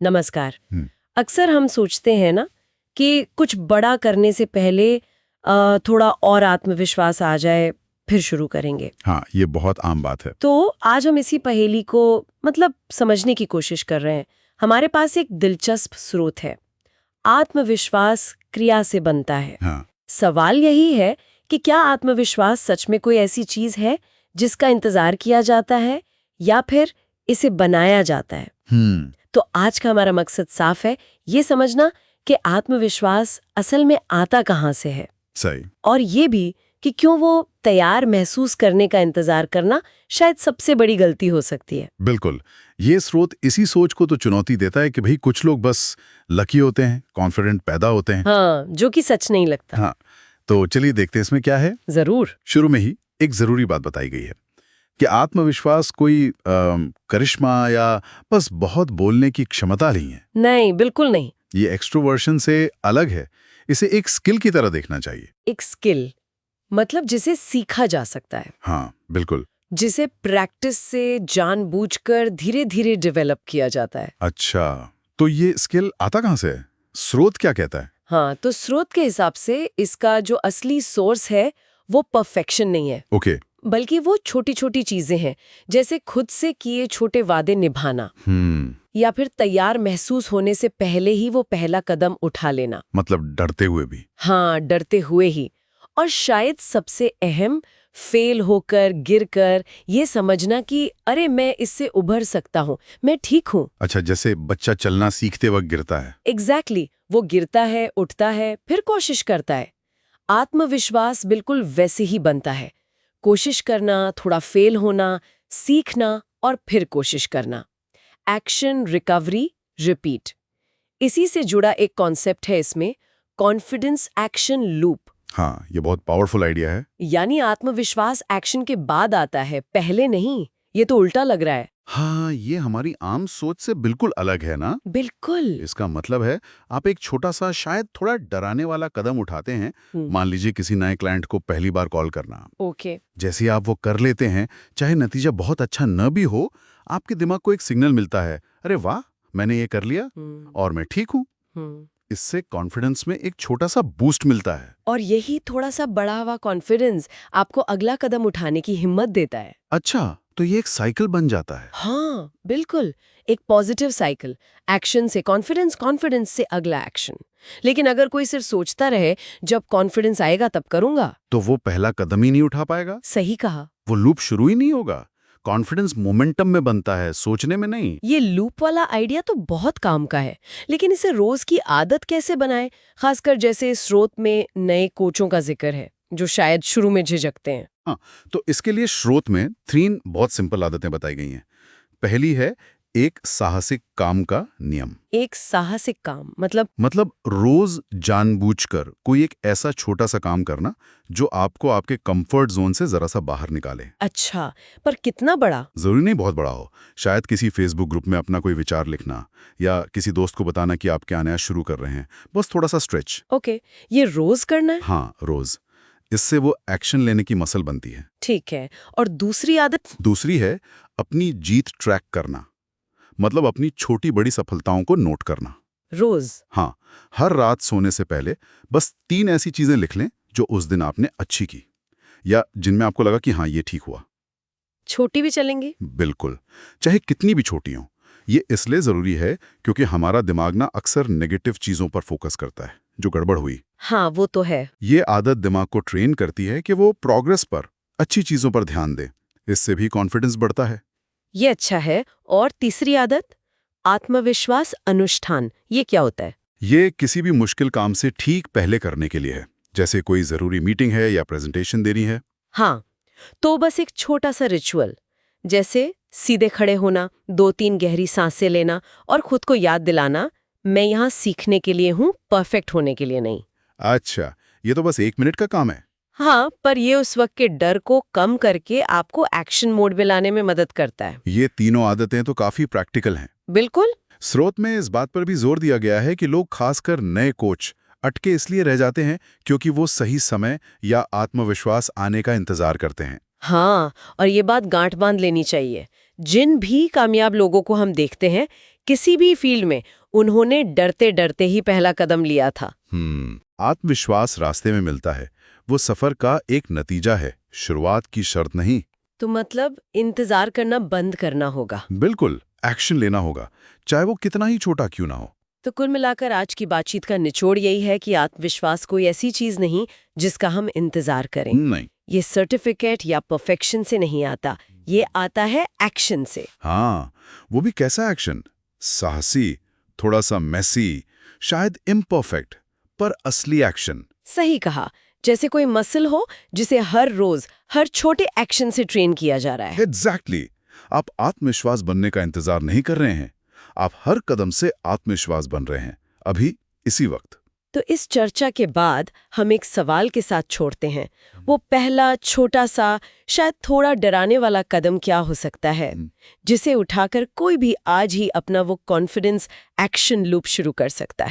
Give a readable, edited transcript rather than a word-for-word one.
नमस्कार। हम्म, अक्सर हम सोचते हैं ना कि कुछ बड़ा करने से पहले थोड़ा और आत्मविश्वास आ जाए फिर शुरू करेंगे। हाँ, ये बहुत आम बात है। तो आज हम इसी पहेली को समझने की कोशिश कर रहे हैं। हमारे पास एक दिलचस्प स्रोत है। आत्मविश्वास क्रिया से बनता है। हाँ। सवाल यही है कि क्या आत्मविश्वास सच में कोई ऐसी चीज है जिसका इंतजार किया जाता है या फिर इसे बनाया जाता है। तो आज का हमारा मकसद साफ है, ये समझना कि आत्मविश्वास असल में आता कहाँ से है। सही। और ये भी कि क्यों वो तैयार महसूस करने का इंतजार करना शायद सबसे बड़ी गलती हो सकती है। बिल्कुल। ये स्रोत इसी सोच को तो चुनौती देता है कि भाई कुछ लोग बस लकी होते हैं, कॉन्फिडेंट पैदा होते हैं। हाँ, जो कि सच नहीं लगता। हाँ, तो चलिए देखते हैं इसमें क्या है। जरूर। शुरू में ही एक जरूरी बात बताई गई है कि आत्मविश्वास कोई करिश्मा या बस बहुत बोलने की क्षमता नहीं है। नहीं, बिल्कुल नहीं। ये एक्सट्रोवर्शन से अलग है। इसे एक स्किल की तरह देखना चाहिए। एक स्किल मतलब जिसे सीखा जा सकता है, हाँ, बिल्कुल। जिसे प्रैक्टिस से जानबूझकर धीरे धीरे डेवलप किया जाता है। अच्छा, तो ये स्किल आता कहाँ से है? स्रोत क्या कहता है? हाँ, तो स्रोत के हिसाब से इसका जो असली सोर्स है वो परफेक्शन नहीं है, ओके। बल्कि वो छोटी छोटी चीजें हैं, जैसे खुद से किए छोटे वादे निभाना या फिर तैयार महसूस होने से पहले ही वो पहला कदम उठा लेना। मतलब डरते हुए भी। हाँ, डरते हुए ही। और शायद सबसे अहम, फेल होकर गिरकर ये समझना कि अरे मैं इससे उभर सकता हूँ, मैं ठीक हूँ। अच्छा, जैसे बच्चा चलना सीखते वक्त गिरता है। एग्जैक्टली, वो गिरता है, उठता है, फिर कोशिश करता है। आत्मविश्वास बिल्कुल वैसे ही बनता है। कोशिश करना, थोड़ा फेल होना, सीखना और फिर कोशिश करना। Action, recovery, repeat. इसी से जुड़ा एक कॉन्सेप्ट है इसमें, कॉन्फिडेंस एक्शन लूप। हाँ, ये बहुत पावरफुल आइडिया है। यानी आत्मविश्वास एक्शन के बाद आता है, पहले नहीं। ये तो उल्टा लग रहा है। हाँ, ये हमारी आम सोच से बिल्कुल अलग है ना। बिल्कुल। इसका मतलब है आप एक छोटा सा, शायद थोड़ा डराने वाला कदम उठाते हैं। मान लीजिए किसी नए क्लाइंट को पहली बार कॉल करना। ओके। जैसे आप वो कर लेते हैं, चाहे नतीजा बहुत अच्छा न भी हो, आपके दिमाग को एक सिग्नल मिलता है, अरे वाह, मैंने ये कर लिया और मैं ठीक हूँ। इससे कॉन्फिडेंस में एक छोटा सा बूस्ट मिलता है। और यही थोड़ा सा बढ़ा हुआ कॉन्फिडेंस आपको अगला कदम उठाने की हिम्मत देता है। अच्छा, तो ये एक साइकिल बन जाता है। हाँ, बिल्कुल। एक पॉजिटिव साइकिल। एक्शन से कॉन्फिडेंस, कॉन्फिडेंस से अगला एक्शन। लेकिन अगर कोई सिर्फ सोचता रहे जब कॉन्फिडेंस आएगा तब करूंगा, तो वो पहला कदम ही नहीं उठा पाएगा। सही कहा। वो लूप शुरू ही नहीं होगा। कॉन्फिडेंस मोमेंटम में बनता है, सोचने में नहीं। ये लूप वाला आइडिया तो बहुत काम का है, लेकिन इसे रोज की आदत कैसे बनाएं? खासकर जैसे स्रोत में नए कोचों का जिक्र है जो शायद शुरू में झिझकते हैं। हाँ, तो इसके लिए स्रोत में 3 बहुत सिंपल आदतें बताई गई हैं। पहली है एक साहसिक काम का नियम। एक साहसिक काम मतलब रोज जानबूझकर कोई एक ऐसा छोटा सा काम करना जो आपको आपके कंफर्ट जोन से जरा सा बाहर निकाले। अच्छा, पर कितना बड़ा? जरूरी नहीं बहुत बड़ा हो। शायद किसी फेसबुक ग्रुप में अपना कोई विचार लिखना या किसी दोस्त को बताना कि आप क्या नया शुरू कर रहे हैं। बस थोड़ा सा स्ट्रेच। ओके, ये रोज करना है? हाँ, रोज। इससे वो एक्शन लेने की मसल बनती है। ठीक है। और दूसरी आदत? दूसरी है अपनी जीत ट्रैक करना। मतलब अपनी छोटी बड़ी सफलताओं को नोट करना। रोज? हाँ, हर रात सोने से पहले बस 3 ऐसी चीजें लिख लें जो उस दिन आपने अच्छी की या जिनमें आपको लगा कि हाँ, ये ठीक हुआ। छोटी भी चलेंगी? बिल्कुल, चाहे कितनी भी छोटी हो। ये इसलिए जरूरी है क्योंकि हमारा दिमाग ना अक्सर नेगेटिव चीजों पर फोकस करता है, जो गड़बड़ हुई। हाँ, वो तो है। ये आदत दिमाग को ट्रेन करती है कि वो प्रोग्रेस पर, अच्छी चीजों पर ध्यान दे। इससे भी कॉन्फिडेंस बढ़ता है। ये अच्छा है। और तीसरी आदत, आत्मविश्वास अनुष्ठान, ये क्या होता है? ये किसी भी मुश्किल काम से ठीक पहले करने के लिए है। जैसे कोई जरूरी मीटिंग है या प्रेजेंटेशन देनी है। हाँ, तो बस एक छोटा सा रिचुअल, जैसे सीधे खड़े होना, 2-3 गहरी सांसें लेना और खुद को याद दिलाना, मैं यहाँ सीखने के लिए हूँ, परफेक्ट होने के लिए नहीं। अच्छा, ये तो बस 1 मिनट का काम है। हाँ, पर ये उस वक्त के डर को कम करके आपको एक्शन मोड में लाने में मदद करता है। ये तीनों आदतें तो काफी प्रैक्टिकल हैं। बिल्कुल। स्रोत में इस बात पर भी जोर दिया गया है कि लोग खासकर नए कोच अटके इसलिए रह जाते हैं क्योंकि वो सही समय या आत्मविश्वास आने का इंतजार करते हैं। हाँ, और ये बात गांठ बांध लेनी चाहिए। जिन भी कामयाब लोगों को हम देखते हैं, किसी भी फील्ड में उन्होंने डरते डरते ही पहला कदम लिया था। आत्मविश्वास रास्ते में मिलता है, वो सफर का एक नतीजा है, शुरुआत की शर्त नहीं। तो मतलब इंतजार करना बंद करना होगा। बिल्कुल, एक्शन लेना होगा, चाहे वो कितना ही छोटा क्यों ना हो। तो कुल मिलाकर आज की बातचीत का निचोड़ यही है कि आत्मविश्वास कोई ऐसी चीज नहीं जिसका हम इंतजार करें। नहीं। ये सर्टिफिकेट या परफेक्शन से नहीं आता, ये आता है एक्शन से। हाँ, वो भी कैसा एक्शन? साहसी, थोड़ा सा मेसी, शायद इम्परफेक्ट, पर असली एक्शन। सही कहा, जैसे कोई मसल हो जिसे हर रोज हर छोटे एक्शन से ट्रेन किया जा रहा है। एग्जैक्टली। आप आत्मविश्वास बनने का इंतजार नहीं कर रहे हैं, आप हर कदम से आत्मविश्वास बन रहे हैं, अभी इसी वक्त। तो इस चर्चा के बाद हम एक सवाल के साथ छोड़ते हैं, वो पहला छोटा सा शायद थोड़ा डराने वाला कदम क्या हो सकता है जिसे उठाकर कोई भी आज ही अपना वो कॉन्फिडेंस एक्शन लूप शुरू कर सकता है।